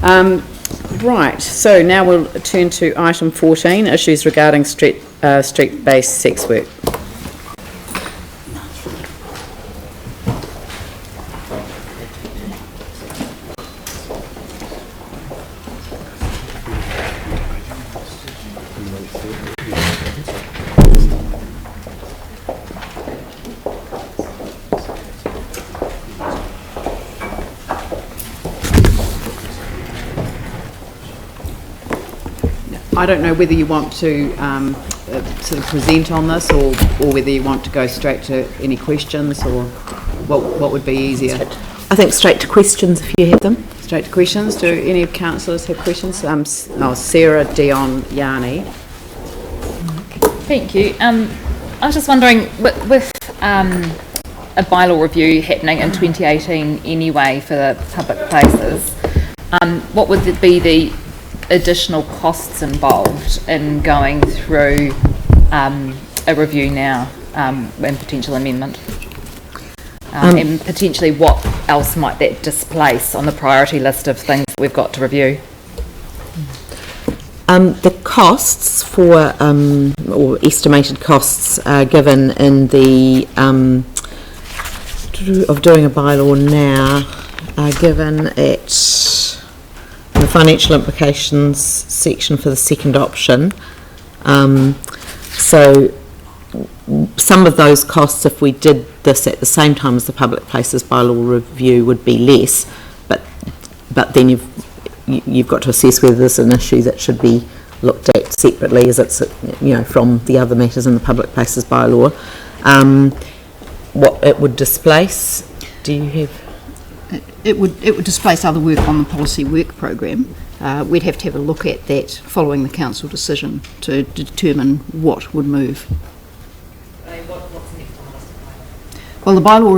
Right, so now we'll turn to item 14, issues regarding street-based sex work. I don't know whether you want to sort of present on this or whether you want to go straight to any questions, or what would be easier? I think straight to questions if you have them. Straight to questions. Do any councillors have questions? Sarah, Dion, Yanni. Thank you. I was just wondering, with a bylaw review happening in 2018 anyway for the public places, what would be the additional costs involved in going through a review now and potential amendment? And potentially what else might that displace on the priority list of things that we've got to review? The costs for, or estimated costs, are given in the, of doing a bylaw now, are given at the financial implications section for the second option. So some of those costs, if we did this at the same time as the public places bylaw review, would be less, but then you've got to assess whether there's an issue that should be looked at separately, as it's, you know, from the other matters in the public places bylaw. What it would displace, do you have? It would displace other work on the policy work programme. We'd have to have a look at that following the council decision to determine what would move. What's next on the list? Well, the bylaw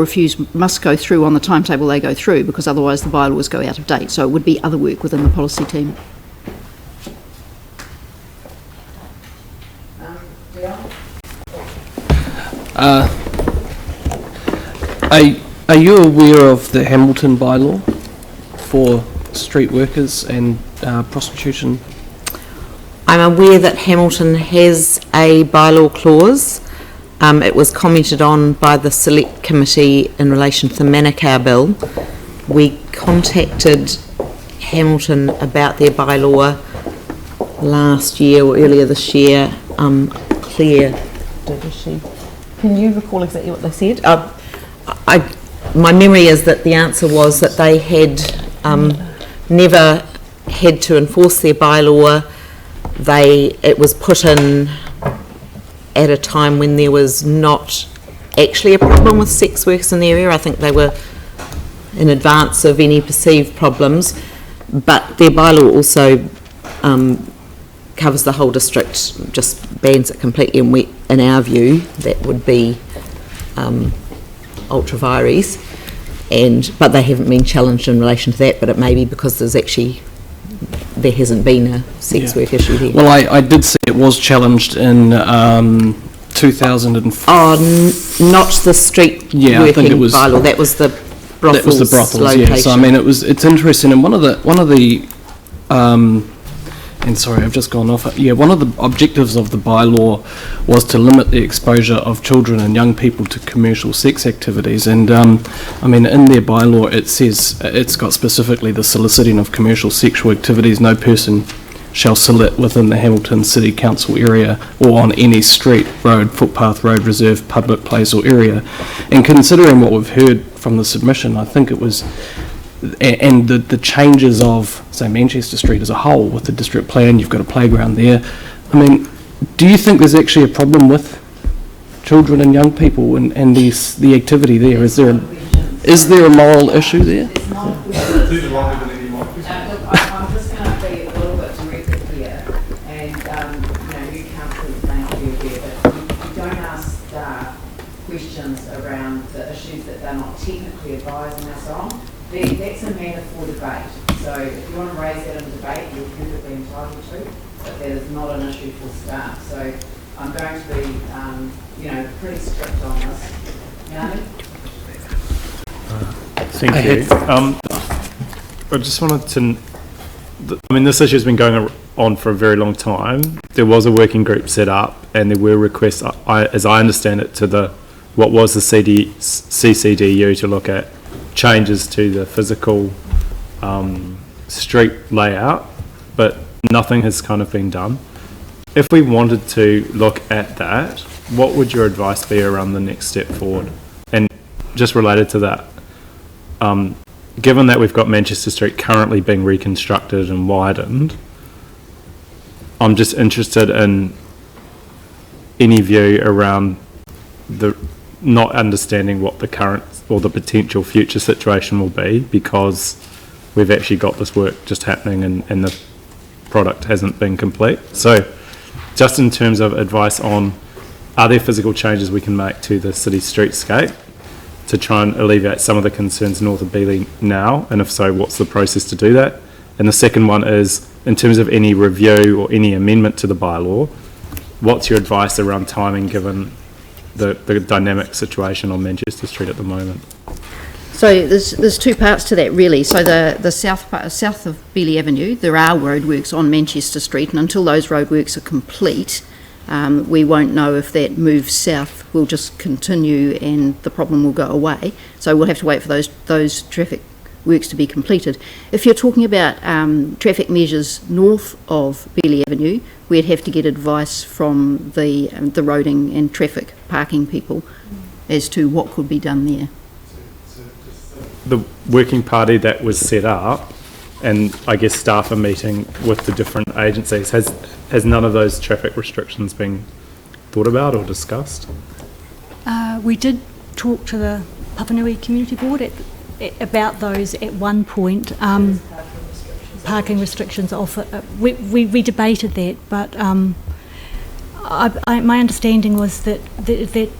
reviews must go through on the timetable they go through, because otherwise the bylaws go out of date. So it would be other work within the policy team. Are you aware of the Hamilton bylaw for street workers and prostitution? I'm aware that Hamilton has a bylaw clause. It was commented on by the Select Committee in relation to the Manukau Bill. We contacted Hamilton about their bylaw last year or earlier this year. Claire, did she? Can you recall exactly what they said? My memory is that the answer was that they had never had to enforce their bylaw. It was put in at a time when there was not actually a problem with sex workers in the area. I think they were in advance of any perceived problems, but their bylaw also covers the whole district, just bans it completely, and in our view that would be ultra vires, but they haven't been challenged in relation to that. But it may be because there hasn't been a sex work issue there. Well, I did see it was challenged in 2004. Not the street working bylaw. That was the brothels. That was the brothels. Location. Yeah. So I mean, it's interesting, and one of the and sorry, I've just gone off. Yeah, one of the objectives of the bylaw was to limit the exposure of children and young people to commercial sex activities. And I mean, in their bylaw, it says it's got specifically the soliciting of commercial sexual activities. No person shall solicit within the Hamilton City Council area or on any street, road, footpath, road, reserve, public place or area. And considering what we've heard from the submission, I think it was, and the changes of, say, Manchester Street as a whole with the district plan, you've got a playground there. I mean, do you think there's actually a problem with children and young people and the activity there? Is there a moral issue there? I'm just going to be a little bit direct here, and new councillors may not be aware, but you don't ask staff questions around the issues that they're not technically advising us on. That's a matter for debate. So if you want to raise that in debate, you're perfectly entitled to, but that is not an issue for staff. So I'm going to be, pretty strict on this. Yanni? Thank you. I just wanted to, I mean, this issue's been going on for a very long time. There was a working group set up, and there were requests, as I understand it, to what was the CCDU to look at changes to the physical street layout, but nothing has kind of been done. If we wanted to look at that, what would your advice be around the next step forward? And just related to that, given that we've got Manchester Street currently being reconstructed and widened, I'm just interested in any view around the not understanding what the current or the potential future situation will be, because we've actually got this work just happening and the product hasn't been complete. So just in terms of advice on, are there physical changes we can make to the city streetscape to try and alleviate some of the concerns north of Beeley now, and if so, what's the process to do that? And the second one is, in terms of any review or any amendment to the bylaw, what's your advice around timing given the dynamic situation on Manchester Street at the moment? So there's two parts to that really. So the south of Beeley Avenue, there are roadworks on Manchester Street, and until those roadworks are complete, we won't know if that move south will just continue and the problem will go away. So we'll have to wait for those traffic works to be completed. If you're talking about traffic measures north of Beeley Avenue, we'd have to get advice from the roading and traffic parking people as to what could be done there. The working party that was set up, and I guess staff are meeting with the different agencies, has none of those traffic restrictions been thought about or discussed? We did talk to the Papanui Community Board about those at one point. Parking restrictions we debated that, but my understanding was that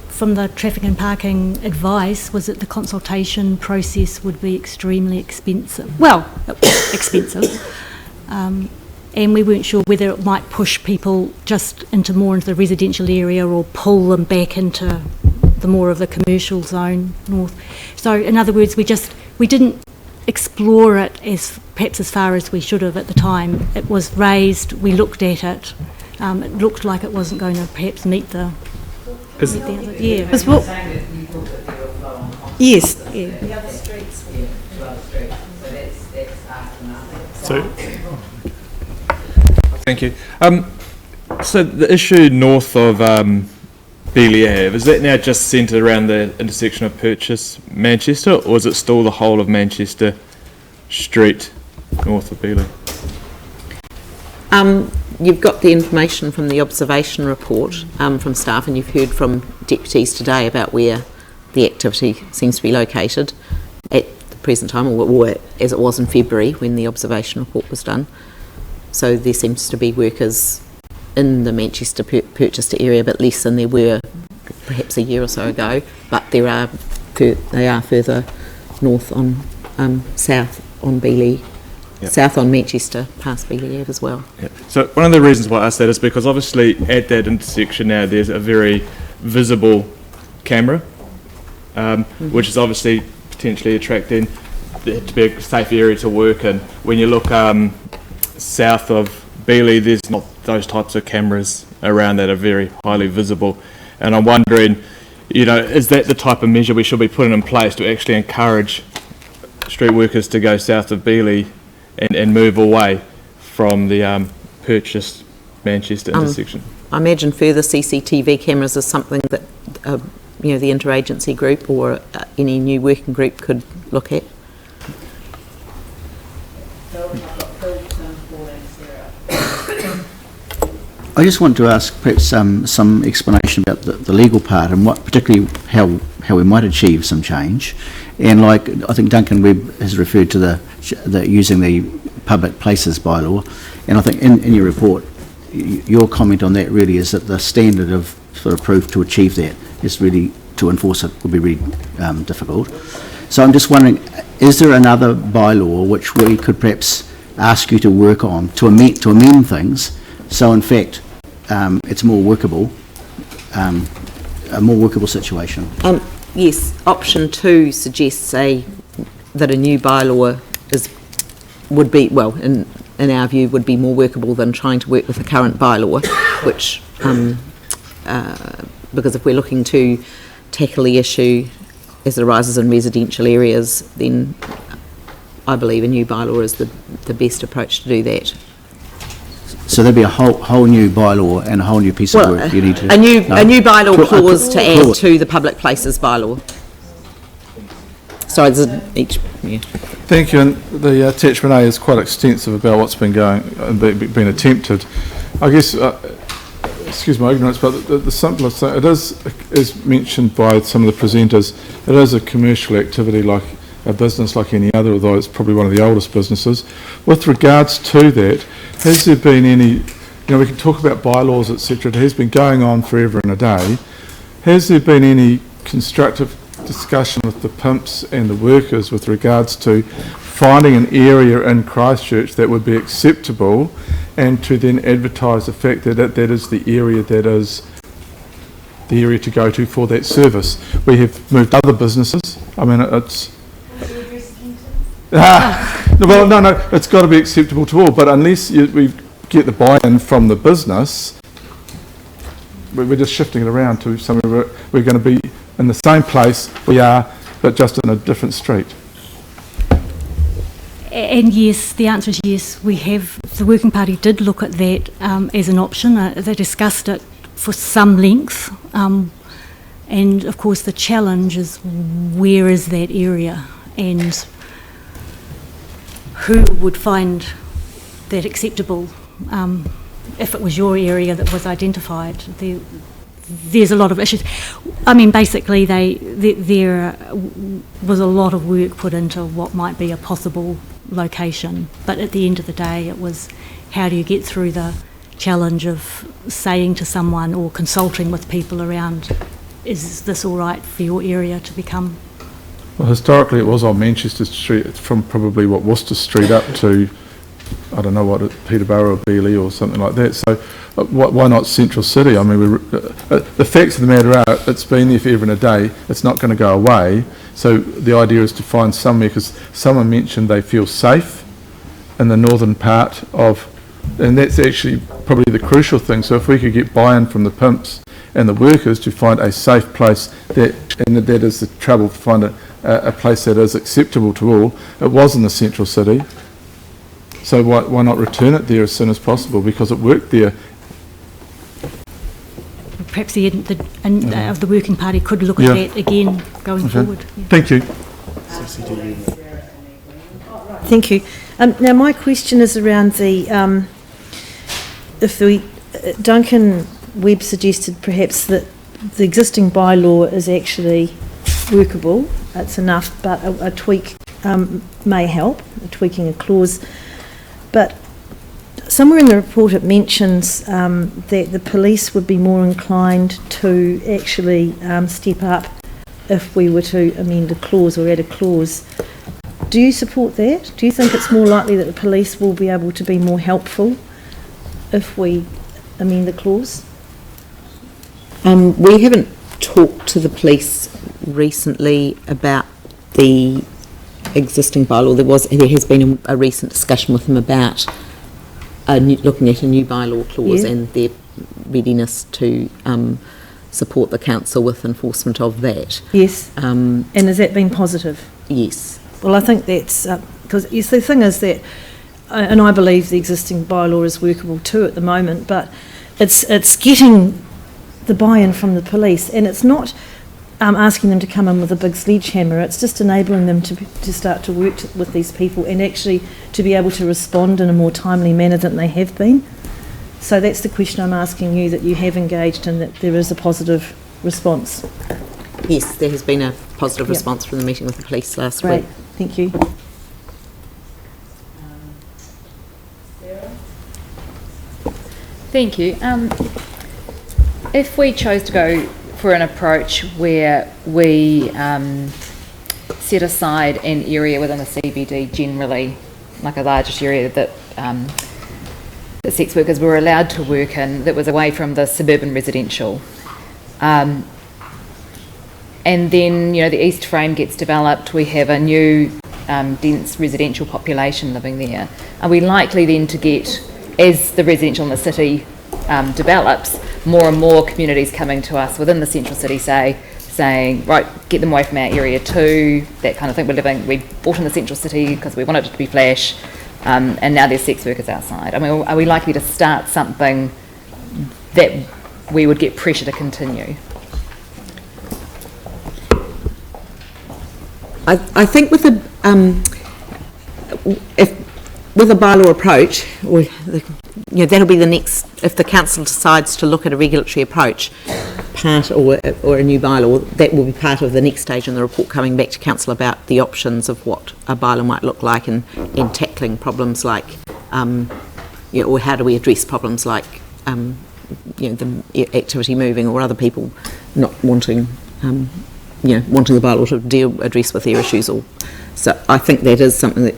from the traffic and parking advice was that the consultation process would be extremely expensive. Well, expensive. And we weren't sure whether it might push people just into the residential area or pull them back into the more of the commercial zone north. So in other words, we didn't explore it perhaps as far as we should have at the time. It was raised, we looked at it, it looked like it wasn't going to perhaps meet the other, yeah. As well, saying that you thought that there were flow on Constance. Yes, yeah. The other streets. Yeah, two other streets. So that's after nothing. So, thank you. So the issue north of Beeley Ave, is that now just centred around the intersection of Purchase, Manchester, or is it still the whole of Manchester Street north of Beeley? You've got the information from the observation report from staff, and you've heard from deputies today about where the activity seems to be located at the present time, or as it was in February when the observation report was done. So there seems to be workers in the Manchester Purchester area, but less than there were perhaps a year or so ago. But they are further north on south on Beeley. Yep. South on Manchester, past Beeley Ave as well. Yep. So one of the reasons why I asked that is because obviously at that intersection now there's a very visible camera, which is obviously potentially attracting it to be a safe area to work in. When you look south of Beeley, there's not those types of cameras around that are very highly visible. And I'm wondering, is that the type of measure we should be putting in place to actually encourage street workers to go south of Beeley and move away from the Purchase Manchester intersection? I imagine further CCTV cameras is something that the interagency group or any new working group could look at. I just want to ask perhaps some explanation about the legal part and what particularly how we might achieve some change. And like I think Duncan Webb has referred to the using the public places bylaw, and I think in your report your comment on that really is that the standard of sort of proof to achieve that is really to enforce it would be really difficult. So I'm just wondering, is there another bylaw which we could perhaps ask you to work on to amend things so in fact it's more workable, a more workable situation? Yes, option 2 suggests that a new bylaw is would be, well, in our view, would be more workable than trying to work with the current bylaw, which, because if we're looking to tackle the issue as it arises in residential areas, then I believe a new bylaw is the best approach to do that. So there'd be a whole new bylaw and a whole new piece of work you need to... A new bylaw clause to add to the public places bylaw. Sorry, there's each... Yeah. Thank you, and the attachment A is quite extensive about what's been going and been attempted. I guess, excuse my ignorance, but the simplest thing, it is mentioned by some of the presenters, it is a commercial activity like a business like any other, although it's probably one of the oldest businesses. With regards to that, has there been any, we can talk about bylaws, etc., it has been going on forever and a day. Has there been any constructive discussion with the pimps and the workers with regards to finding an area in Christchurch that would be acceptable, and to then advertise the fact that that is the area that is the area to go to for that service? We have moved other businesses. I mean, it's... No, it's got to be acceptable to all, but unless we get the buy-in from the business, we're just shifting it around to somewhere we're going to be in the same place we are, but just in a different street. And yes, the answer is yes. We have, the Working Party did look at that as an option. They discussed it for some length, and of course the challenge is where is that area, and who would find that acceptable if it was your area that was identified. There's a lot of issues. I mean, basically, there was a lot of work put into what might be a possible location, but at the end of the day, it was how do you get through the challenge of saying to someone or consulting with people around, is this all right for your area to become? Well, historically, it was on Manchester Street, from probably Worcester Street up to, I don't know what, Peterborough or Beeley or something like that. So why not Central City? I mean, the facts of the matter are, it's been there forever and a day. It's not going to go away. So the idea is to find somewhere, because someone mentioned they feel safe in the northern part of, and that's actually probably the crucial thing. So if we could get buy-in from the pimps and the workers to find a safe place, that is the trouble, to find a place that is acceptable to all. It was in the central city. So why not return it there as soon as possible, because it worked there. Perhaps the Working Party could look at that again going forward. Yeah. Thank you. Thank you. Now my question is around the, Duncan Webb suggested perhaps that the existing bylaw is actually workable, it's enough, but a tweak may help, tweaking a clause. But somewhere in the report it mentions that the police would be more inclined to actually step up if we were to amend a clause or add a clause. Do you support that? Do you think it's more likely that the police will be able to be more helpful if we amend the clause? We haven't talked to the police recently about the existing bylaw. There has been a recent discussion with them about looking at a new bylaw clause, and their readiness to support the council with enforcement of that. Yes. And has that been positive? Yes. Well, I think that's because yes, the thing is that, and I believe the existing bylaw is workable too at the moment, but it's getting the buy-in from the police, and it's not asking them to come in with a big sledgehammer. It's just enabling them to start to work with these people and actually to be able to respond in a more timely manner than they have been. So that's the question I'm asking you, that you have engaged and that there is a positive response. Yes, there has been a positive response from the meeting with the police last week. Thank you. Sarah? Thank you. If we chose to go for an approach where we set aside an area within the CBD generally, like a largish area that the sex workers were allowed to work in, that was away from the suburban residential, and then the east frame gets developed, we have a new dense residential population living there, are we likely then to get, as the residential in the city develops, more and more communities coming to us within the central city, saying, right, get them away from our area too, that kind of thing. We bought in the central city because we wanted it to be flash, and now there's sex workers outside. I mean, are we likely to start something that we would get pressure to continue? I think with a bylaw approach, that'll be the next. If the council decides to look at a regulatory approach, or a new bylaw, that will be part of the next stage in the report coming back to council about the options of what a bylaw might look like and tackling problems like, or how do we address problems like, the activity moving or other people not wanting. Wanting the bylaw to address with their issues. So I think that is something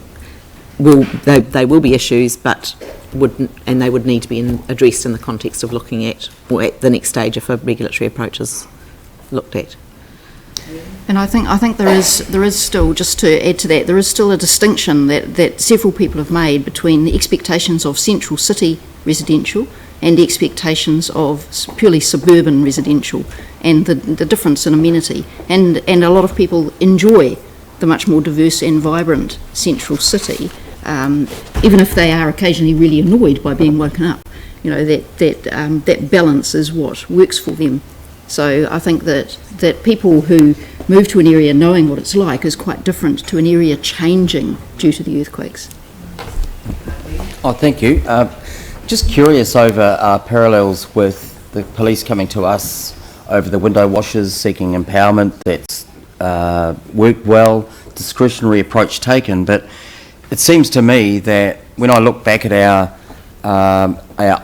that they will be issues, but they would need to be addressed in the context of looking at, or at the next stage if a regulatory approach is looked at. And I think there is still, just to add to that, there is still a distinction that several people have made between the expectations of central city residential and the expectations of purely suburban residential, and the difference in amenity. And a lot of people enjoy the much more diverse and vibrant central city, even if they are occasionally really annoyed by being woken up. That balance is what works for them. So I think that people who move to an area knowing what it's like is quite different to an area changing due to the earthquakes. Oh, thank you. Just curious over parallels with the police coming to us over the window washers, seeking empowerment. That's worked well, discretionary approach taken, but it seems to me that when I look back at our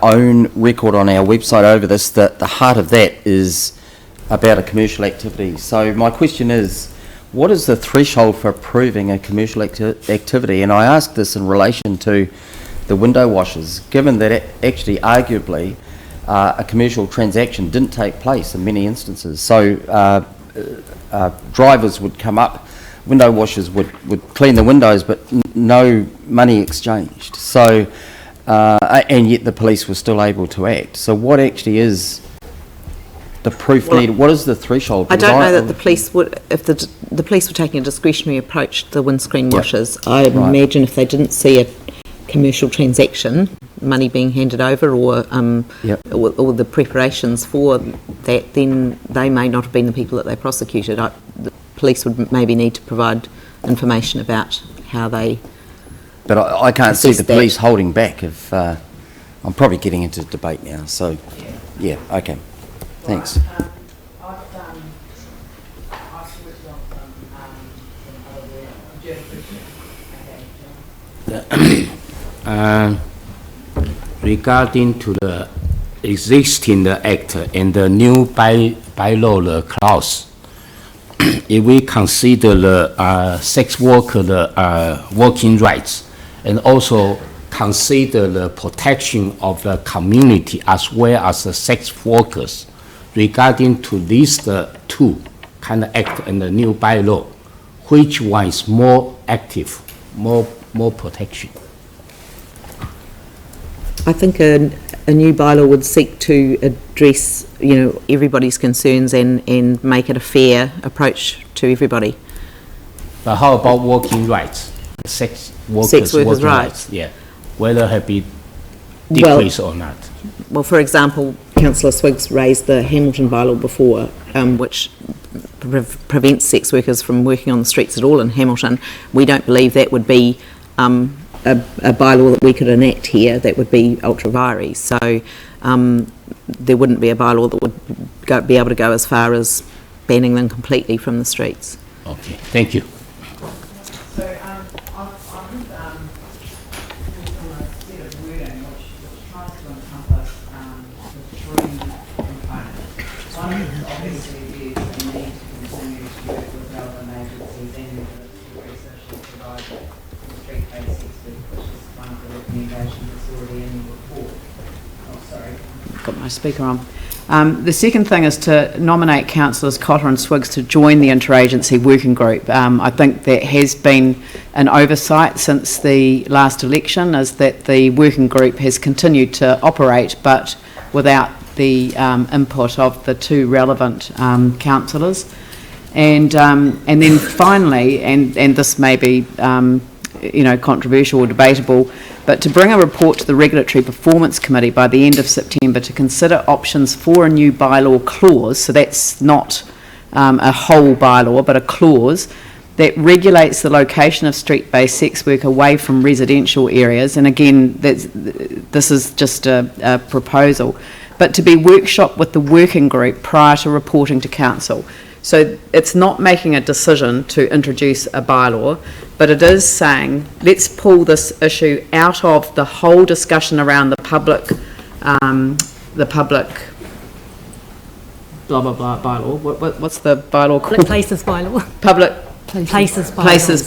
own record on our website over this, that the heart of that is about a commercial activity. So my question is, what is the threshold for approving a commercial activity? And I ask this in relation to the window washers, given that actually arguably a commercial transaction didn't take place in many instances. So drivers would come up, window washers would clean the windows, but no money exchanged. So, and yet the police were still able to act. So what actually is the proof needed? What is the threshold? I don't know that the police would, if the police were taking a discretionary approach to the windscreen washers, I imagine if they didn't see a commercial transaction, money being handed over, or the preparations for that, then they may not have been the people that they prosecuted. The police would maybe need to provide information about how they. But I can't see the police holding back. If I'm probably getting into debate now, so yeah, okay, thanks. I've switched on some other regarding to the existing act and the new bylaw the clause, if we consider the sex worker the working rights, and also consider the protection of the community as well as the sex workers, regarding to these two kind of act and the new bylaw, which one is more active, more protection? I think a new bylaw would seek to address, everybody's concerns and make it a fair approach to everybody. But how about working rights? Sex workers' rights? Yeah, whether have been decreased or not. Well, for example, Councillor Swiggs raised the Hamilton bylaw before, which prevents sex workers from working on the streets at all in Hamilton. We don't believe that would be a bylaw that we could enact here that would be ultra vires. So there wouldn't be a bylaw that would be able to go as far as banning them completely from the streets. Okay, thank you. So I think on a set of wording which tries to encompass the three components. One is obviously is the need to continue to work with relevant agencies and the research to provide street-based sex work, which is one of the recommendations that's already in the report. Oh, sorry. Got my speaker on. The second thing is to nominate councillors Cotter and Swiggs to join the interagency working group. I think that has been an oversight since the last election, is that the working group has continued to operate but without the input of the two relevant councillors. And then finally, and this may be controversial or debatable, but to bring a report to the Regulatory Performance Committee by the end of September to consider options for a new bylaw clause, so that's not a whole bylaw but a clause that regulates the location of street-based sex work away from residential areas. And again, this is just a proposal, but to be workshopped with the working group prior to reporting to council. So it's not making a decision to introduce a bylaw, but it is saying, let's pull this issue out of the whole discussion around the public blah, blah, blah bylaw. What's the bylaw called? Public places bylaw. Public Places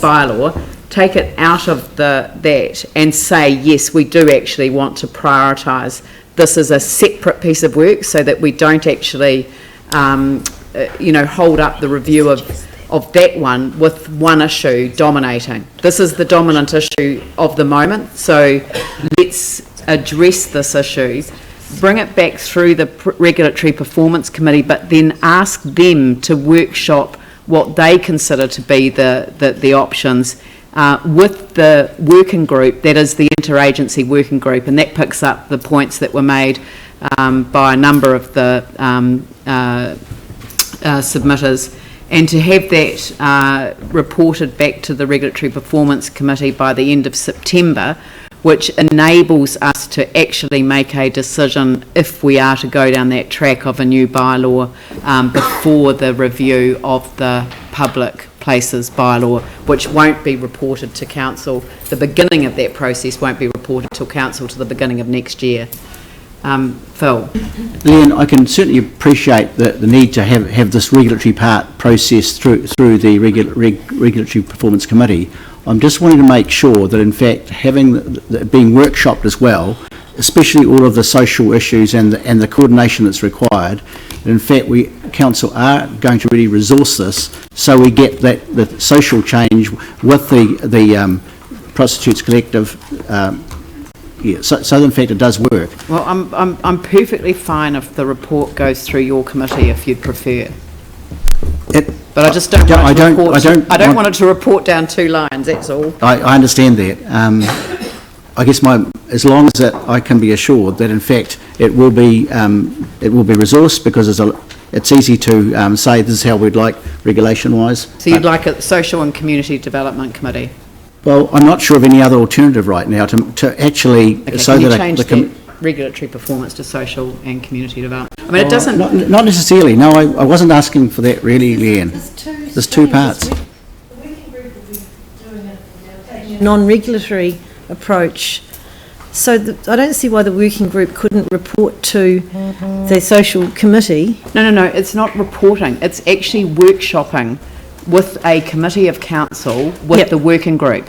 bylaw. Take it out of that and say, yes, we do actually want to prioritise this as a separate piece of work so that we don't actually hold up the review of that one with one issue dominating. This is the dominant issue of the moment, so let's address this issue, bring it back through the Regulatory Performance Committee, but then ask them to workshop what they consider to be the options with the working group, that is the interagency working group, and that picks up the points that were made by a number of the submitters, and to have that reported back to the Regulatory Performance Committee by the end of September, which enables us to actually make a decision if we are to go down that track of a new bylaw before the review of the public places bylaw, which won't be reported to council. The beginning of that process won't be reported to council till the beginning of next year. Phil. Leanne, I can certainly appreciate the need to have this regulatory part processed through the Regulatory Performance Committee. I'm just wanting to make sure that, in fact, having being workshopped as well, especially all of the social issues and the coordination that's required, that in fact council are going to really resource this so we get the social change with the prostitutes collective. So in fact it does work. Well, I'm perfectly fine if the report goes through your committee if you'd prefer. But I just don't want it to report down two lines, that's all. I understand that. I guess as long as that I can be assured that in fact it will be resourced, because it's easy to say this is how we'd like regulation wise. So you'd like a Social and Community Development Committee? Well, I'm not sure of any other alternative right now to actually... Okay, so can you change the regulatory performance to social and community development? I mean, it doesn't... Not necessarily. No, I wasn't asking for that really, Leanne. There's two parts. The working group will be doing a non-regulatory approach. So I don't see why the working group couldn't report to the social committee. No, it's not reporting. It's actually workshopping with a committee of council with the working group.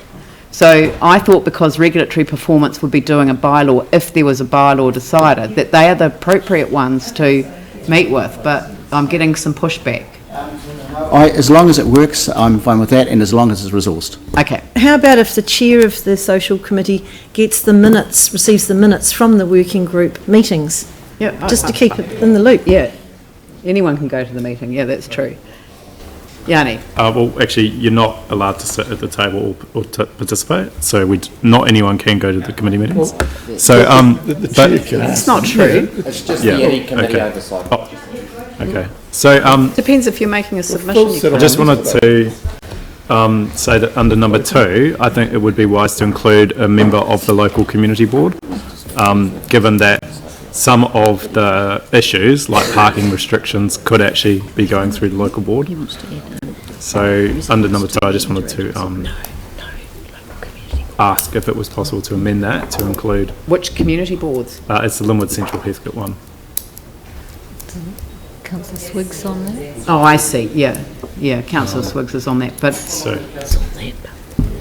So I thought because regulatory performance would be doing a bylaw, if there was a bylaw decided, that they are the appropriate ones to meet with, but I'm getting some pushback. As long as it works, I'm fine with that, and as long as it's resourced. Okay. How about if the chair of the social committee receives the minutes from the working group meetings? Yeah, just to keep it in the loop. Yeah, anyone can go to the meeting. Yeah, that's true. Yanni. Well, actually, you're not allowed to sit at the table or to participate, so not anyone can go to the committee meetings. So, but it's not true. It's just the any committee oversight. Okay. So, depends if you're making a submission. I just wanted to say that under number 2, I think it would be wise to include a member of the local community board, given that some of the issues, like parking restrictions, could actually be going through the local board. So under number 2, I just wanted to ask if it was possible to amend that to include... Which community boards? It's the Linwood Central Heathcote one. Councillor Swiggs on that? Oh, I see. Yeah, Councillor Swiggs is on that. But so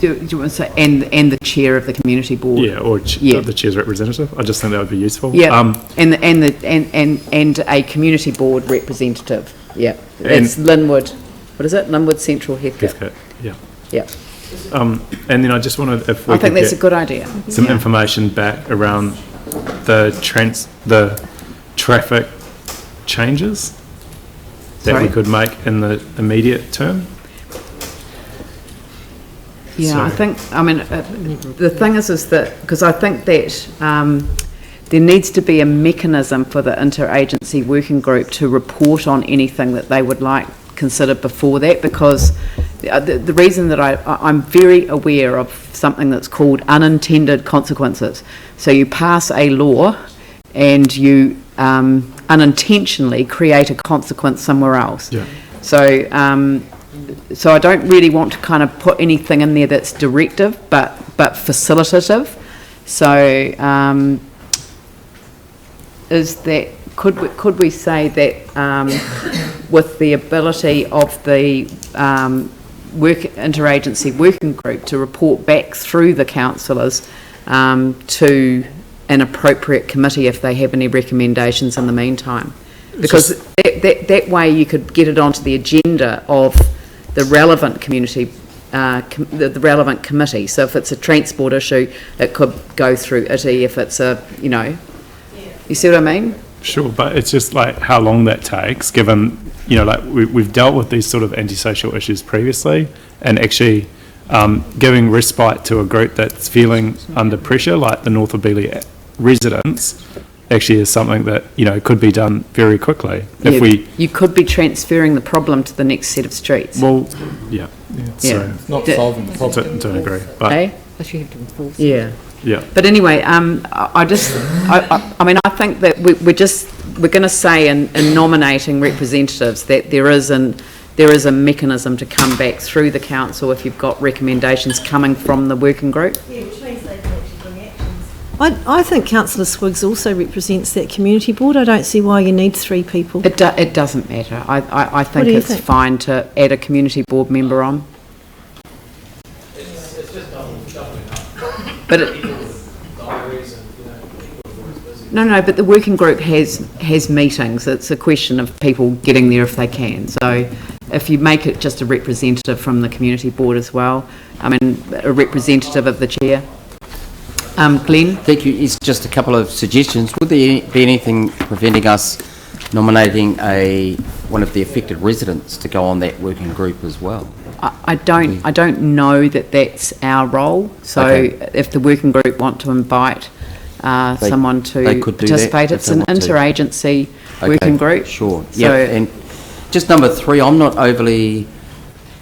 Do you want to say, and the chair of the community board? Yeah, or the chair's representative. I just think that would be useful. Yeah, and a community board representative. Yeah, it's Linwood. What is it? Linwood Central Heathcote. Yeah. Yeah. And then I just wanted, if we I think could that's a get good idea. some information back around the traffic changes that we could make in the immediate term. Yeah, the thing is that, because I think that there needs to be a mechanism for the interagency working group to report on anything that they would like considered before that, because the reason that I'm very aware of something that's called unintended consequences. So you pass a law and you unintentionally create a consequence somewhere else. Yeah. So I don't really want to kind of put anything in there that's directive, but facilitative. So could we say that with the ability of the interagency working group to report back through the councillors to an appropriate committee if they have any recommendations in the meantime? Because that way you could get it onto the agenda of the relevant community, the relevant committee. So if it's a transport issue, it could go through ITI. If it's you see what I mean? Sure, but it's just like how long that takes, given, like we've dealt with these sort of antisocial issues previously, and actually giving respite to a group that's feeling under pressure, like the North of Beeley residents, actually is something that, could be done very quickly. You could be transferring the problem to the next set of streets. Well, yeah. So, not solving the problem. Don't agree. But you have to enforce it. Yeah. But anyway, I think that we're going to say in nominating representatives that there is a mechanism to come back through the council if you've got recommendations coming from the working group. Yeah, which means they can actually bring actions. I think Councillor Swiggs also represents that community board. I don't see why you need 3 people. It doesn't matter. I think it's fine to add a community board member on. It's just doubling up. But No, but the working group has meetings. It's a question of people getting there if they can. So if you make it just a representative from the community board as well, a representative of the chair. Glenn? Thank you. It's just a couple of suggestions. Would there be anything preventing us nominating one of the affected residents to go on that working group as well? I don't know that that's our role. So if the working group want to invite someone to participate, it's an interagency working group. Sure. So, yeah. And just number 3, I'm not overly.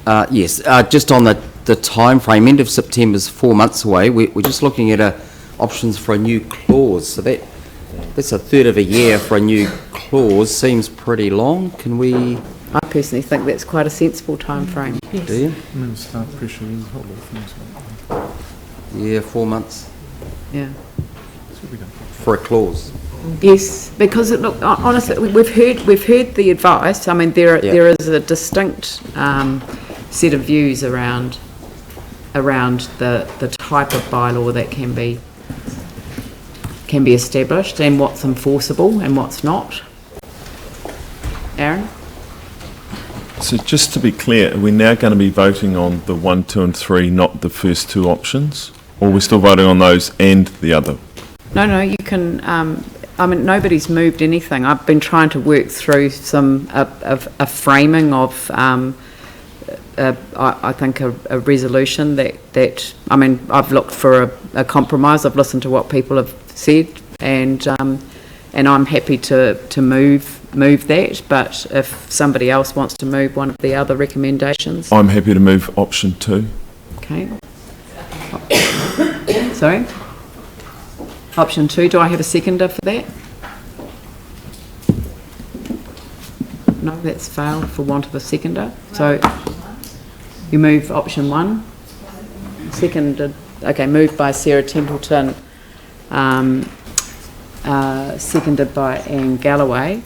Just on the time frame, end of September is 4 months away. We're just looking at options for a new clause. So that's a third of a year for a new clause. Seems pretty long. Can we? I personally think that's quite a sensible time frame. Yes. Do you? Staff pressure is a whole lot of things. Yeah, 4 months. Yeah. For a clause. Yes, because honestly, we've heard the advice. There is a distinct set of views around the type of bylaw that can be established and what's enforceable and what's not. Aaron? So just to be clear, we're now going to be voting on the 1, 2 and 3, not the first 2 options? Or we're still voting on those and the other? No, you can, nobody's moved anything. I've been trying to work through a framing of, I think, a resolution that I've looked for a compromise. I've listened to what people have said, and I'm happy to move that, but if somebody else wants to move one of the other recommendations. I'm happy to move option 2. Okay. Sorry? Option 2, do I have a seconder for that? No, that's failed for want of a seconder. So you move option 1. Seconded, okay, moved by Sarah Templeton, seconded by Anne Galloway.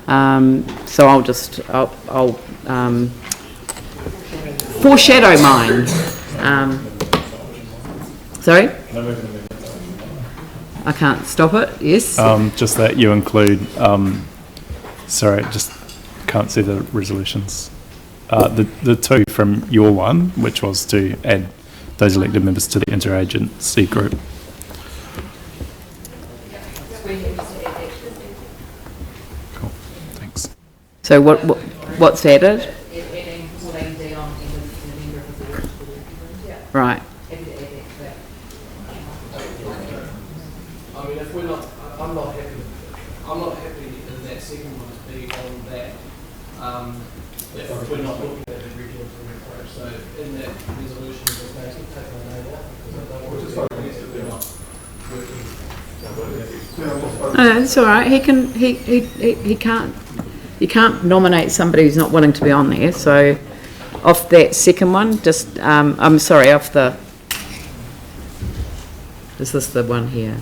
So I'll foreshadow mine. Sorry? I can't stop it, yes? Just that you include, sorry, just can't see the resolutions. The two from your one, which was to add those elected members to the interagency group. Cool, thanks. So what's added? Right. I mean, if we're not, I'm not happy in that second one to be on that, if we're not looking at a regulatory approach. So in that resolution, we're going to take my name off, because I don't want to suggest that we're not working. No, it's all right. He can't. You can't nominate somebody who's not willing to be on there. So, off that second one, just I'm sorry. Off the. Is this the one here?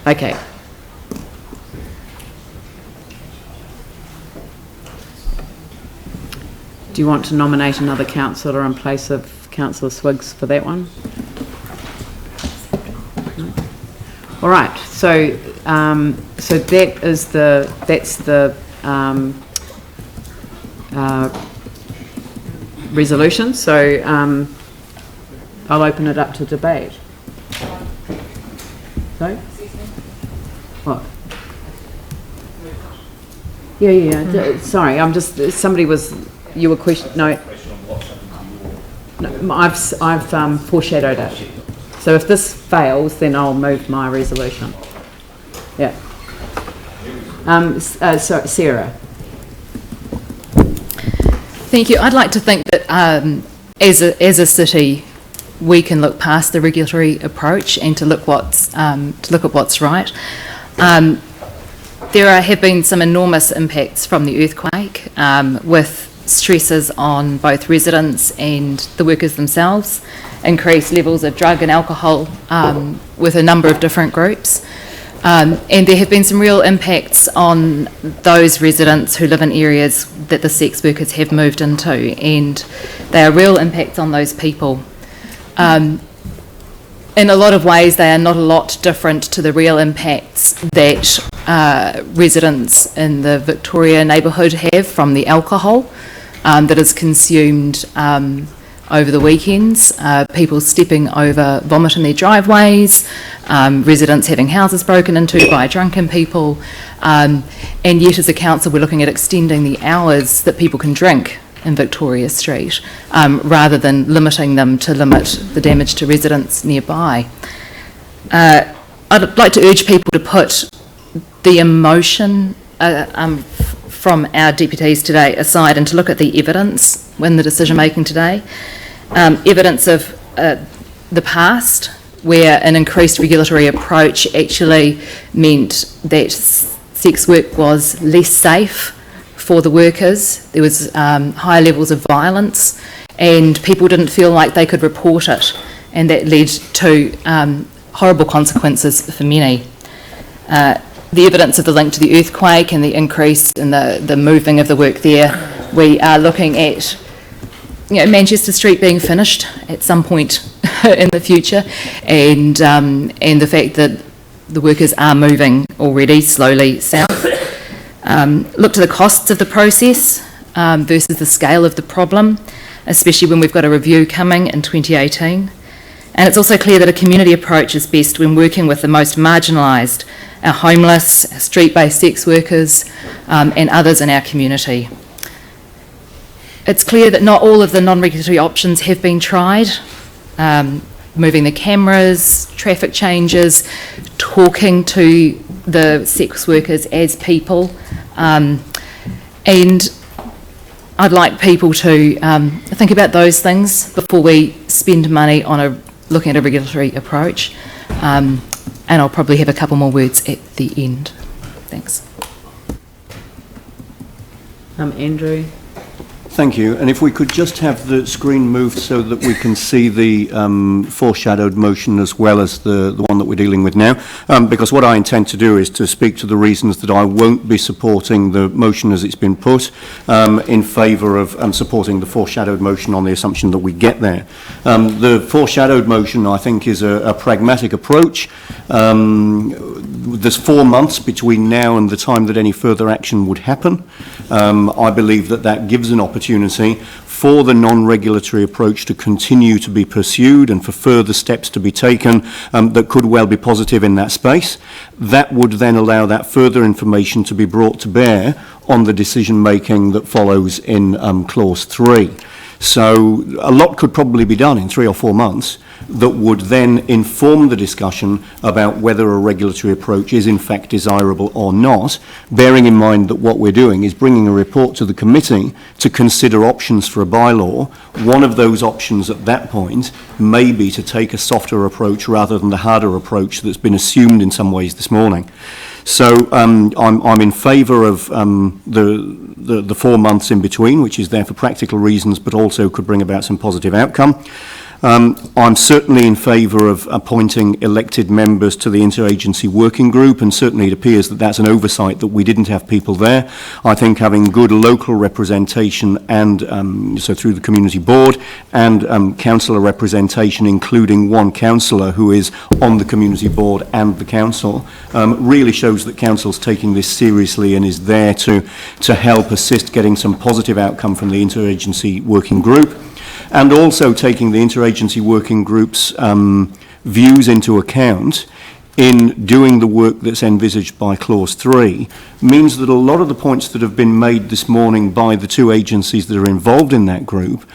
Okay. Do you want to nominate another councillor in place of Councillor Swiggs for that one? No? All right. So, so that's the resolution. So I'll open it up to debate. Sorry? What? Yeah. Sorry, I'm just. Somebody was. You were questioning. No, I've foreshadowed it. So if this fails, then I'll move my resolution. Yeah. So Sarah. Thank you. I'd like to think that as a city, we can look past the regulatory approach and to look at what's right. There have been some enormous impacts from the earthquake, with stresses on both residents and the workers themselves, increased levels of drug and alcohol with a number of different groups. And there have been some real impacts on those residents who live in areas that the sex workers have moved into, and they are real impacts on those people. In a lot of ways, they are not a lot different to the real impacts that residents in the Victoria neighbourhood have from the alcohol that is consumed over the weekends, people stepping over vomit in their driveways, residents having houses broken into by drunken people, and yet as a council we're looking at extending the hours that people can drink in Victoria Street, rather than limiting them to limit the damage to residents nearby. I'd like to urge people to put the emotion from our deputies today aside and to look at the evidence in the decision making today. Evidence of the past, where an increased regulatory approach actually meant that sex work was less safe for the workers. There was higher levels of violence and people didn't feel like they could report it, and that led to horrible consequences for many. The evidence of the link to the earthquake and the increase in the moving of the work there, we are looking at Manchester Street being finished at some point in the future, and the fact that the workers are moving already slowly south. Look to the costs of the process versus the scale of the problem, especially when we've got a review coming in 2018. And it's also clear that a community approach is best when working with the most marginalised, our homeless, our street-based sex workers, and others in our community. It's clear that not all of the non-regulatory options have been tried. Moving the cameras, traffic changes, talking to the sex workers as people, and I'd like people to think about those things before we spend money on looking at a regulatory approach, and I'll probably have a couple more words at the end. Thanks. Andrew. Thank you. And if we could just have the screen moved so that we can see the foreshadowed motion as well as the one that we're dealing with now. Because what I intend to do is to speak to the reasons that I won't be supporting the motion as it's been put in favour of supporting the foreshadowed motion on the assumption that we get there. The foreshadowed motion, I think, is a pragmatic approach. There's 4 months between now and the time that any further action would happen. I believe that that gives an opportunity for the non-regulatory approach to continue to be pursued and for further steps to be taken that could well be positive in that space. That would then allow that further information to be brought to bear on the decision making that follows in clause 3. So a lot could probably be done in 3 or 4 months that would then inform the discussion about whether a regulatory approach is in fact desirable or not, bearing in mind that what we're doing is bringing a report to the committee to consider options for a bylaw. One of those options at that point may be to take a softer approach rather than the harder approach that's been assumed in some ways this morning. So I'm in favour of the 4 months in between, which is there for practical reasons, but also could bring about some positive outcome. I'm certainly in favour of appointing elected members to the interagency working group, and certainly it appears that that's an oversight that we didn't have people there. I think having good local representation and so through the community board and councillor representation, including one councillor who is on the community board and the council, really shows that council's taking this seriously and is there to help assist getting some positive outcome from the interagency working group. And also taking the interagency working group's views into account in doing the work that's envisaged by clause 3 means that a lot of the points that have been made this morning by the 2 agencies that are involved in that group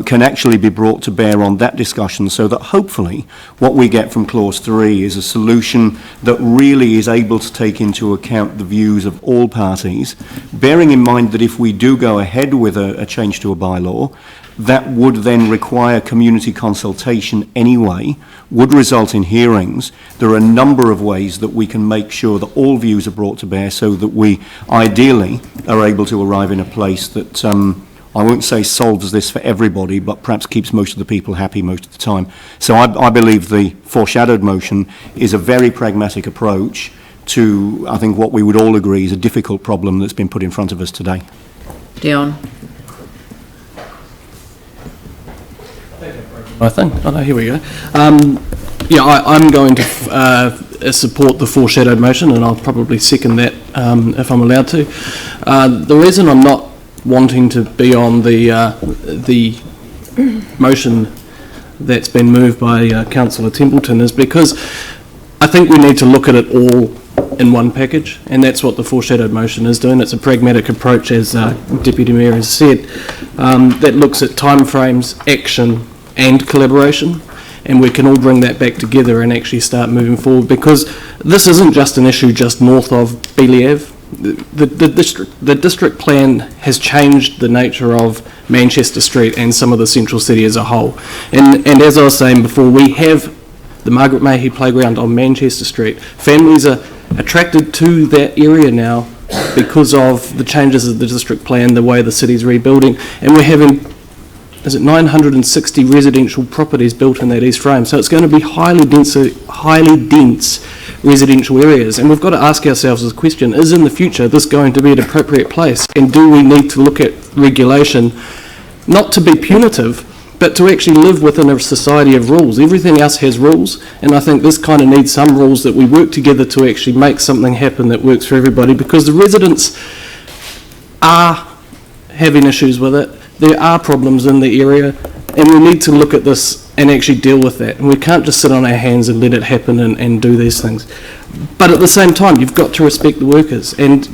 can actually be brought to bear on that discussion, so that hopefully what we get from clause 3 is a solution that really is able to take into account the views of all parties, bearing in mind that if we do go ahead with a change to a bylaw, that would then require community consultation anyway, would result in hearings. There are a number of ways that we can make sure that all views are brought to bear so that we ideally are able to arrive in a place that I won't say solves this for everybody, but perhaps keeps most of the people happy most of the time. So I believe the foreshadowed motion is a very pragmatic approach to, I think, what we would all agree is a difficult problem that's been put in front of us today. Dion. I think. Oh no, here we go. Yeah, I'm going to support the foreshadowed motion, and I'll probably second that if I'm allowed to. The reason I'm not wanting to be on the motion that's been moved by Councillor Templeton is because I think we need to look at it all in one package, and that's what the foreshadowed motion is doing. It's a pragmatic approach, as Deputy Mayor has said, that looks at timeframes, action and collaboration, and we can all bring that back together and actually start moving forward, because this isn't just an issue just north of Beeley Ave. The district plan has changed the nature of Manchester Street and some of the central city as a whole, and as I was saying before, we have the Margaret Mayhew playground on Manchester Street. Families are attracted to that area now because of the changes of the district plan, the way the city's rebuilding, and we're having 960 residential properties built in that east frame. So it's going to be highly dense residential areas. And we've got to ask ourselves this question, is in the future this going to be an appropriate place? And do we need to look at regulation, not to be punitive, but to actually live within a society of rules? Everything else has rules, and I think this kind of needs some rules that we work together to actually make something happen that works for everybody, because the residents are having issues with it. There are problems in the area, and we need to look at this and actually deal with that. And we can't just sit on our hands and let it happen and do these things. But at the same time, you've got to respect the workers. And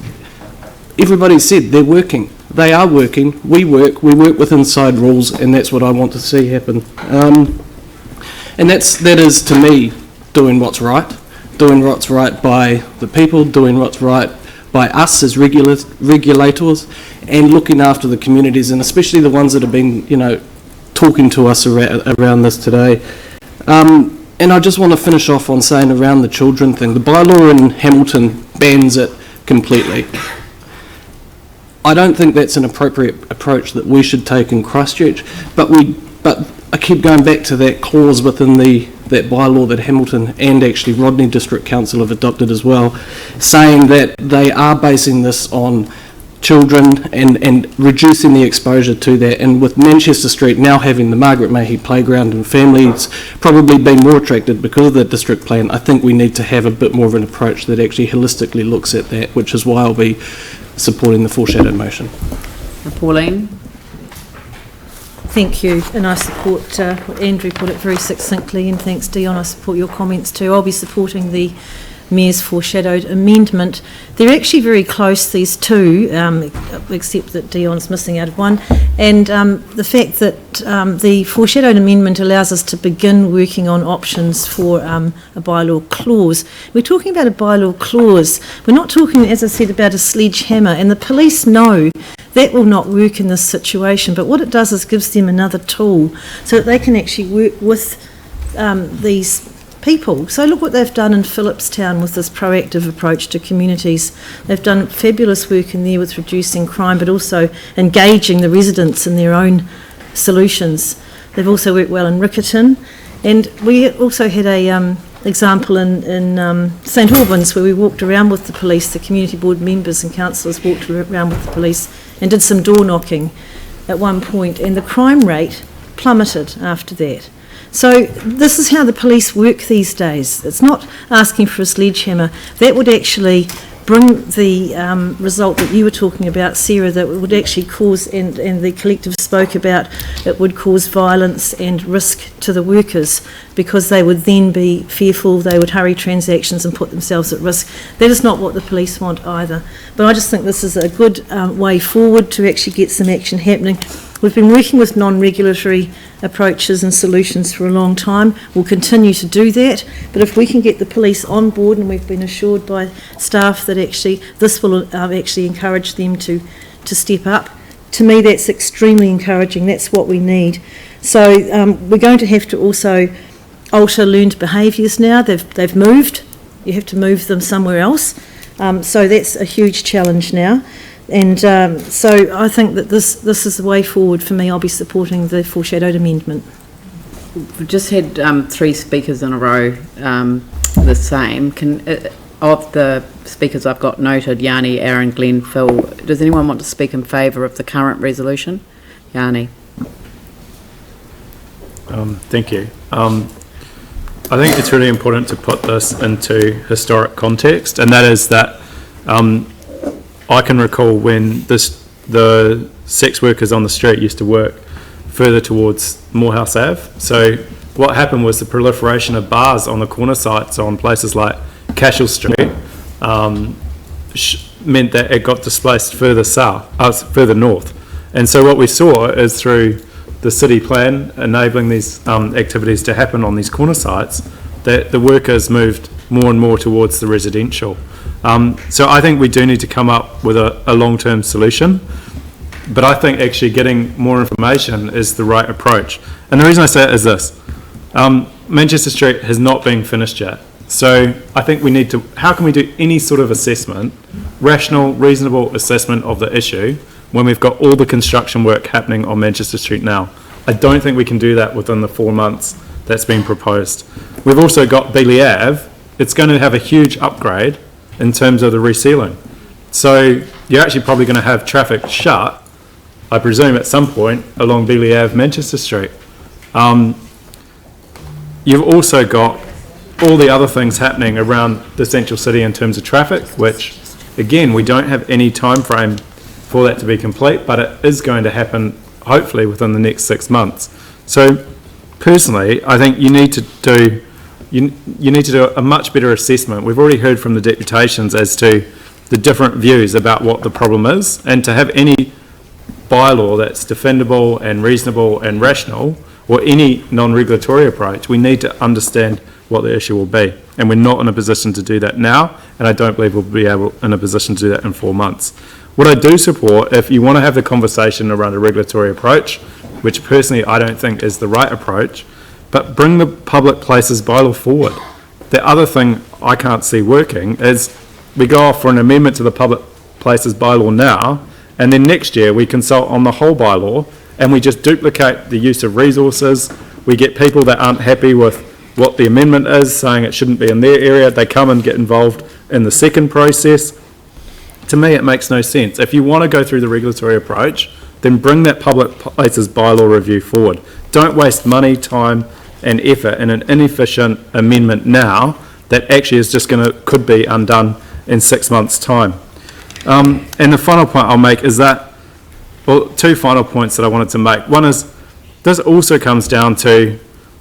everybody said they're working. They are working. We work with inside rules, and that's what I want to see happen. And that is, to me, doing what's right by the people, doing what's right by us as regulators, and looking after the communities, and especially the ones that have been, talking to us around this today. And I just want to finish off on saying around the children thing, the bylaw in Hamilton bans it completely. I don't think that's an appropriate approach that we should take in Christchurch, but I keep going back to that clause within that bylaw that Hamilton and actually Rodney District Council have adopted as well, saying that they are basing this on children and reducing the exposure to that. And with Manchester Street now having the Margaret Mayhew playground and families probably being more attracted because of the district plan, I think we need to have a bit more of an approach that actually holistically looks at that, which is why I'll be supporting the foreshadowed motion. Pauline? Thank you, and I support what Andrew put it very succinctly, and thanks Dion, I support your comments too. I'll be supporting the Mayor's foreshadowed amendment. They're actually very close, these two, except that Dion's missing out of one, and the fact that the foreshadowed amendment allows us to begin working on options for a bylaw clause. We're talking about a bylaw clause. We're not talking, as I said, about a sledgehammer, and the police know that will not work in this situation, but what it does is gives them another tool so that they can actually work with these people. So look what they've done in Phillipstown with this proactive approach to communities. They've done fabulous work in there with reducing crime, but also engaging the residents in their own solutions. They've also worked well in Riccarton, and we also had a example in St Albans where we walked around with the police, the community board members and councillors walked around with the police and did some door knocking at one point, and the crime rate plummeted after that. So this is how the police work these days. It's not asking for a sledgehammer. That would actually bring the result that you were talking about, Sarah, that would actually cause, and the collective spoke about, it would cause violence and risk to the workers because they would then be fearful, they would hurry transactions and put themselves at risk. That is not what the police want either. But I just think this is a good way forward to actually get some action happening. We've been working with non-regulatory approaches and solutions for a long time. We'll continue to do that, but if we can get the police on board, and we've been assured by staff that actually this will actually encourage them to step up, to me that's extremely encouraging. That's what we need. So we're going to have to also alter learned behaviours now. They've moved. You have to move them somewhere else. So that's a huge challenge now. And so I think that this is the way forward for me. I'll be supporting the foreshadowed amendment. We've just had 3 speakers in a row the same. Of the speakers I've got noted, Yanni, Aaron, Glenn, Phil, does anyone want to speak in favour of the current resolution? Yanni. Thank you. I think it's really important to put this into historic context, and that is that I can recall when the sex workers on the street used to work further towards Morehouse Ave. So what happened was the proliferation of bars on the corner sites on places like Cashel Street meant that it got displaced further north. And so what we saw is through the city plan enabling these activities to happen on these corner sites, that the workers moved more and more towards the residential. So I think we do need to come up with a long-term solution, but I think actually getting more information is the right approach. And the reason I say it is this: Manchester Street has not been finished yet. So I think we need to, how can we do any sort of assessment, rational, reasonable assessment of the issue when we've got all the construction work happening on Manchester Street now? I don't think we can do that within the 4 months that's been proposed. We've also got Beeley Ave. It's going to have a huge upgrade in terms of the resealing. So you're actually probably going to have traffic shut, I presume, at some point along Beeley Ave, Manchester Street. You've also got all the other things happening around the central city in terms of traffic, which, again, we don't have any time frame for that to be complete, but it is going to happen, hopefully, within the next 6 months. So, personally, I think you need to do you need to do a much better assessment. We've already heard from the deputations as to the different views about what the problem is, and to have any bylaw that's defendable and reasonable and rational, or any non-regulatory approach, we need to understand what the issue will be. And we're not in a position to do that now, and I don't believe we'll be in a position to do that in 4 months. What I do support, if you want to have the conversation around a regulatory approach, which personally I don't think is the right approach, but bring the public places bylaw forward. The other thing I can't see working is we go off for an amendment to the public places bylaw now, and then next year we consult on the whole bylaw and we just duplicate the use of resources. We get people that aren't happy with what the amendment is, saying it shouldn't be in their area, they come and get involved in the second process. To me, it makes no sense. If you want to go through the regulatory approach, then bring that public places bylaw review forward. Don't waste money, time and effort in an inefficient amendment now that actually is just could be undone in 6 months' time. And the final point I'll make is that, well, two final points that I wanted to make. One is, this also comes down to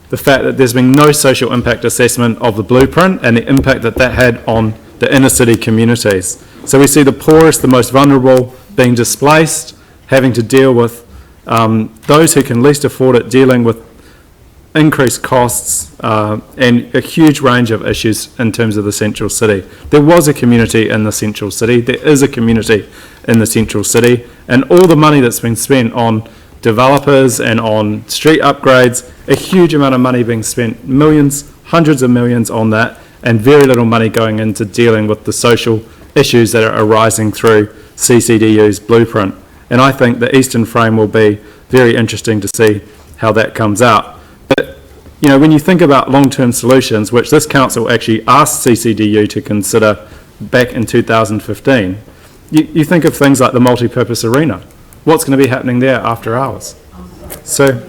the fact that there's been no social impact assessment of the blueprint and the impact that that had on the inner city communities. So we see the poorest, the most vulnerable being displaced, having to deal with those who can least afford it, dealing with increased costs and a huge range of issues in terms of the central city. There was a community in the central city, there is a community in the central city, and all the money that's been spent on developers and on street upgrades, a huge amount of money being spent, millions, hundreds of millions on that, and very little money going into dealing with the social issues that are arising through CCDU's blueprint. And I think the Eastern Frame will be very interesting to see how that comes out. But, you know, when you think about long-term solutions, which this council actually asked CCDU to consider back in 2015, you think of things like the multi-purpose arena. What's going to be happening there after hours? So,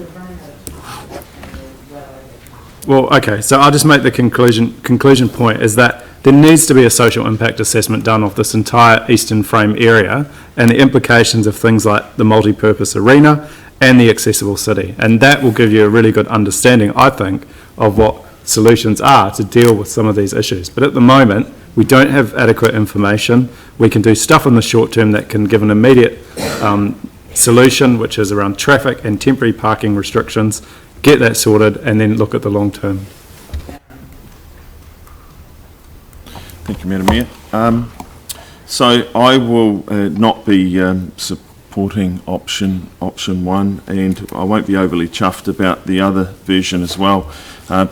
well, okay, so I'll just make the conclusion point is that there needs to be a social impact assessment done of this entire Eastern Frame area and the implications of things like the multi-purpose arena and the accessible city. And that will give you a really good understanding, I think, of what solutions are to deal with some of these issues. But at the moment, we don't have adequate information. We can do stuff in the short term that can give an immediate solution, which is around traffic and temporary parking restrictions, get that sorted, and then look at the long term. Thank you, Madam Mayor. So I will not be supporting option one, and I won't be overly chuffed about the other version as well,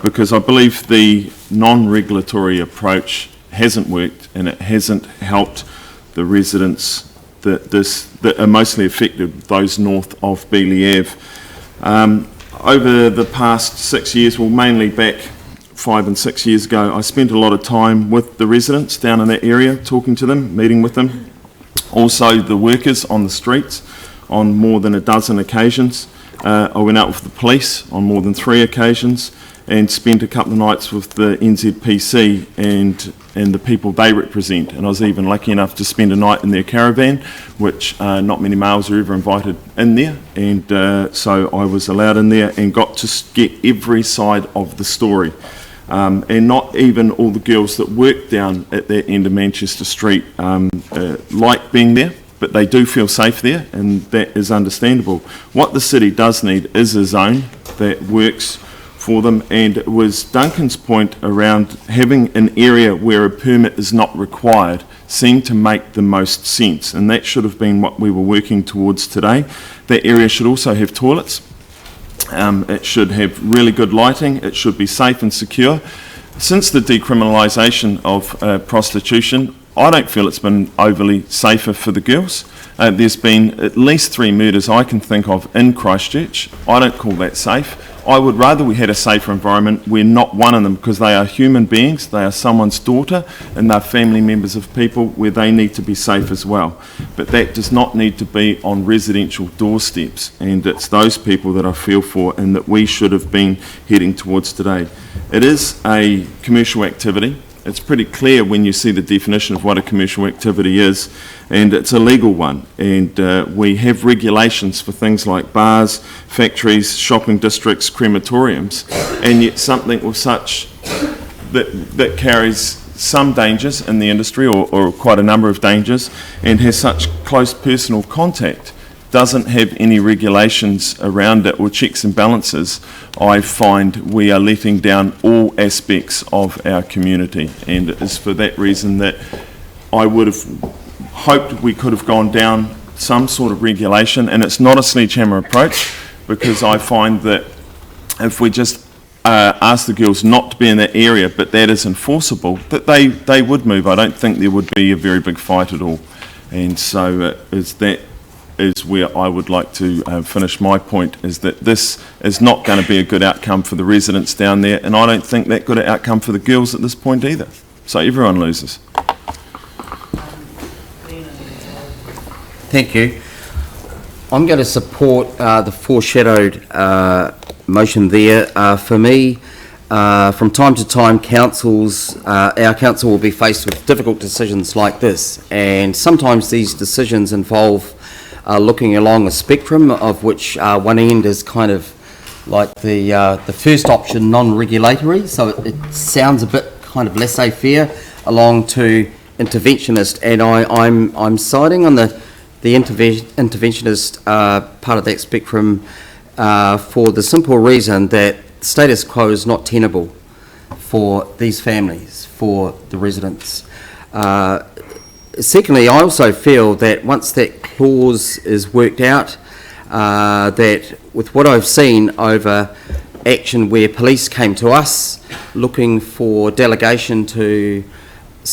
because I believe the non-regulatory approach hasn't worked and it hasn't helped the residents that are mostly affected, those north of Beeley Ave. Over the past 6 years, well, mainly back 5 and 6 years ago, I spent a lot of time with the residents down in that area, talking to them, meeting with them. Also the workers on the streets on more than a dozen occasions. I went out with the police on more than 3 occasions and spent a couple of nights with the NZPC and the people they represent. And I was even lucky enough to spend a night in their caravan, which not many males are ever invited in there. And so I was allowed in there and got to get every side of the story. And not even all the girls that work down at that end of Manchester Street like being there, but they do feel safe there, and that is understandable. What the city does need is a zone that works for them, and it was Duncan's point around having an area where a permit is not required seemed to make the most sense, and that should have been what we were working towards today. That area should also have toilets. It should have really good lighting. It should be safe and secure. Since the decriminalisation of prostitution, I don't feel it's been overly safer for the girls. There's been at least 3 murders I can think of in Christchurch. I don't call that safe. I would rather we had a safer environment where not one of them, because they are human beings, they are someone's daughter, and they're family members of people, where they need to be safe as well. But that does not need to be on residential doorsteps, and it's those people that I feel for and that we should have been heading towards today. It is a commercial activity. It's pretty clear when you see the definition of what a commercial activity is, and it's a legal one. And we have regulations for things like bars, factories, shopping districts, crematoriums, and yet something with such that carries some dangers in the industry, or quite a number of dangers, and has such close personal contact, doesn't have any regulations around it or checks and balances. I find we are letting down all aspects of our community, and it is for that reason that I would have hoped we could have gone down some sort of regulation. And it's not a sledgehammer approach, because I find that if we just ask the girls not to be in that area, but that is enforceable, that they would move. I don't think there would be a very big fight at all. And so is that is where I would like to finish my point, is that this is not going to be a good outcome for the residents down there, and I don't think that good an outcome for the girls at this point either. So everyone loses. Thank you. I'm going to support the foreshadowed motion there. For me, from time to time, our council will be faced with difficult decisions like this, and sometimes these decisions involve looking along a spectrum, of which one end is kind of like the first option, non-regulatory, so it sounds a bit kind of laissez-faire, along to interventionist, and I'm siding on the interventionist part of that spectrum for the simple reason that status quo is not tenable for these families, for the residents. Secondly, I also feel that once that clause is worked out, that with what I've seen over action where police came to us looking for delegation to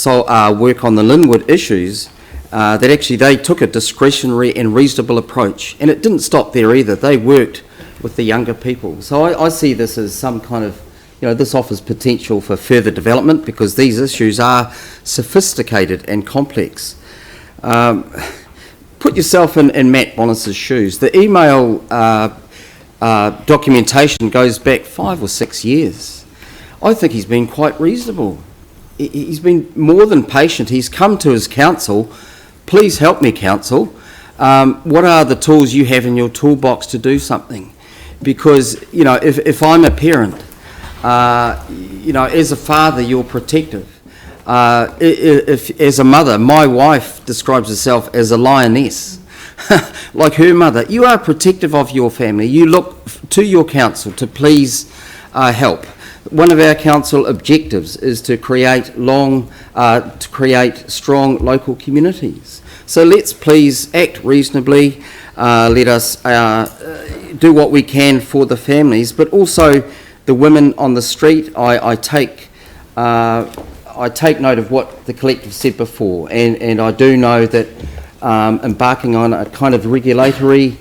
work on the Linwood issues, that actually they took a discretionary and reasonable approach. And it didn't stop there either. They worked with the younger people. So I see this as some kind of, this offers potential for further development because these issues are sophisticated and complex. Put yourself in Matt Bonis's shoes. The email documentation goes back 5 or 6 years. I think he's been quite reasonable. He's been more than patient. He's come to his council. Please help me, council. What are the tools you have in your toolbox to do something? Because, if I'm a parent, as a father, you're protective. If as a mother, my wife describes herself as a lioness, like her mother. You are protective of your family. You look to your council to please help. One of our council objectives is to create strong local communities. So let's please act reasonably. Let us do what we can for the families, but also the women on the street. I take note of what the collective said before, and I do know that embarking on a kind of regulatory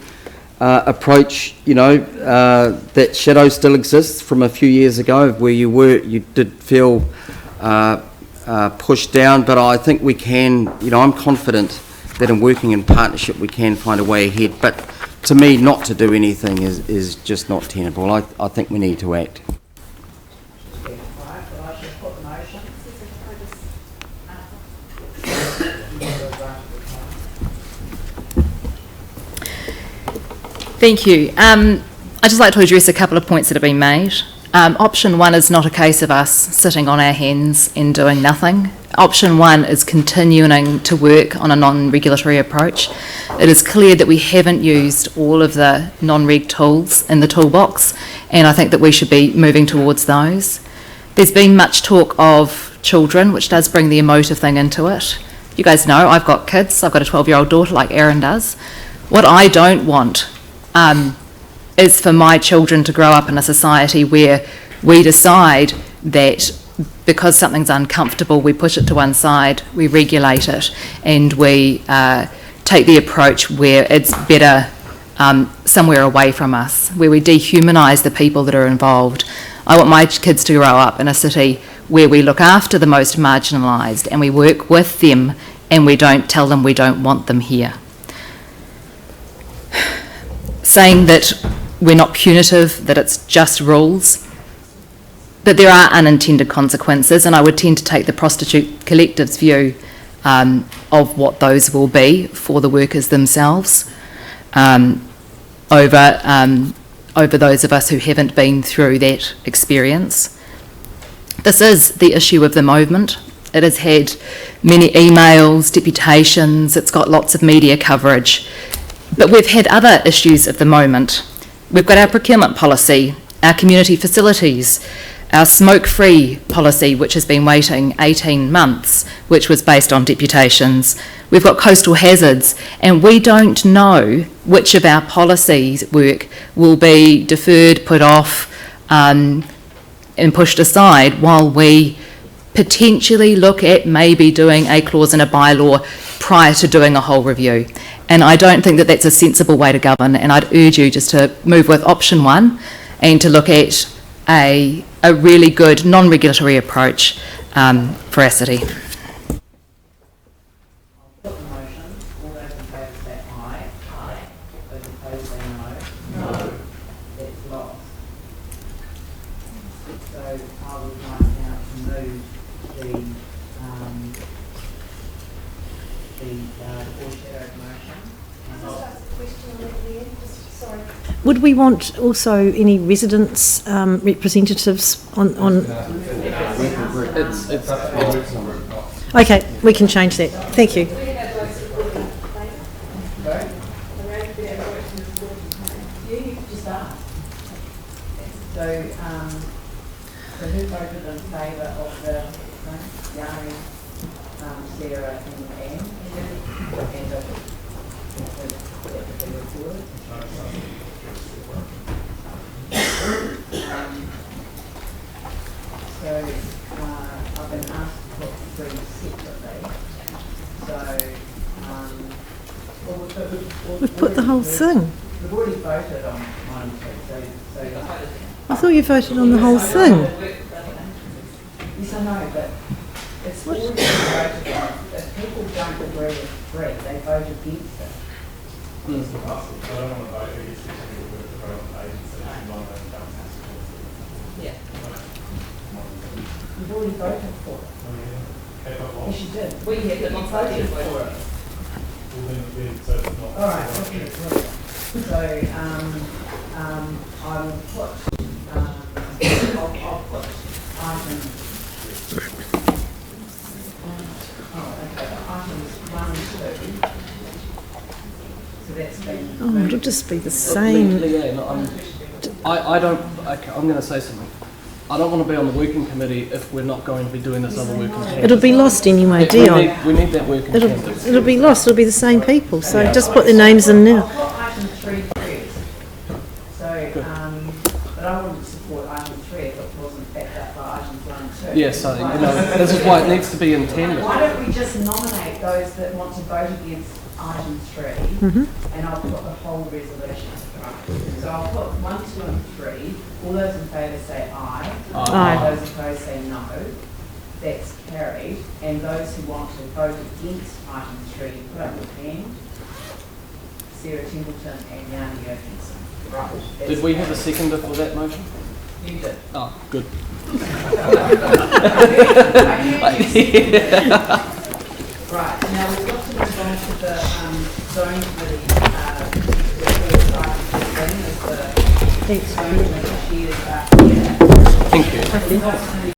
approach, that shadow still exists from a few years ago where you did feel pushed down, but I think we can, I'm confident that in working in partnership we can find a way ahead. But to me, not to do anything is just not tenable. I think we need to act. Thank you. I'd just like to address a couple of points that have been made. Option 1 is not a case of us sitting on our hands and doing nothing. Option 1 is continuing to work on a non-regulatory approach. It is clear that we haven't used all of the non-reg tools in the toolbox, and I think that we should be moving towards those. There's been much talk of children, which does bring the emotive thing into it. You guys know I've got kids. I've got a 12-year-old daughter like Erin does. What I don't want is for my children to grow up in a society where we decide that because something's uncomfortable, we push it to one side, we regulate it, and we take the approach where it's better somewhere away from us, where we dehumanise the people that are involved. I want my kids to grow up in a city where we look after the most marginalised and we work with them and we don't tell them we don't want them here. Saying that we're not punitive, that it's just rules, that there are unintended consequences, and I would tend to take the Prostitute Collective's view of what those will be for the workers themselves over those of us who haven't been through that experience. This is the issue of the moment. It has had many emails, deputations, it's got lots of media coverage. But we've had other issues of the moment. We've got our procurement policy, our community facilities, our smoke-free policy, which has been waiting 18 months, which was based on deputations. We've got coastal hazards, and we don't know which of our policies work will be deferred, put off, and pushed aside while we potentially look at maybe doing a clause in a bylaw prior to doing a whole review. And I don't think that that's a sensible way to govern, and I'd urge you just to move with option 1 and to look at a really good non-regulatory approach for our city. Would we want also any residents representatives on? Okay, we can change that. Thank you. So who voted in favour of the Yari, Sarah and Anne? So I've been asked to put 3 separately. So We've put the whole thing. we've already voted on 1 and 2. So I thought you voted on the whole thing. yes, I know, but it's already been voted on. If people don't agree with 3, they vote against it. Yeah. You've already voted for it. Yes, you did. We have not voted for it. All right. Okay. So I will put. I'll put items. Items 1 and 2. So that's been. Oh, it'll just be the same. Leanne, I'm going to say something. I don't want to be on the working committee if we're not going to be doing this other work in tandem. It'll be lost anyway, Dion. We need that work in tandem. It'll be lost. It'll be the same people. So just put their names in now. I'll put item 3 first. So, but I wouldn't support item 3 if it wasn't backed up by items 1 and 2. Yes, so, this is why it needs to be in tandem. Why don't we just nominate those that want to vote against item 3, and I'll put the whole resolution. So I'll put 1, 2 and 3. All those in favour say aye. Aye. Those opposed say no. That's carried. And those who want to vote against item 3, put up your hand. Sarah Templeton and Yanni Johansson. Right. Did we have a seconder for that motion? You did. Oh, good. Right, now we've got to move on to the zoning committee. Thanks. Thanks. Thank you.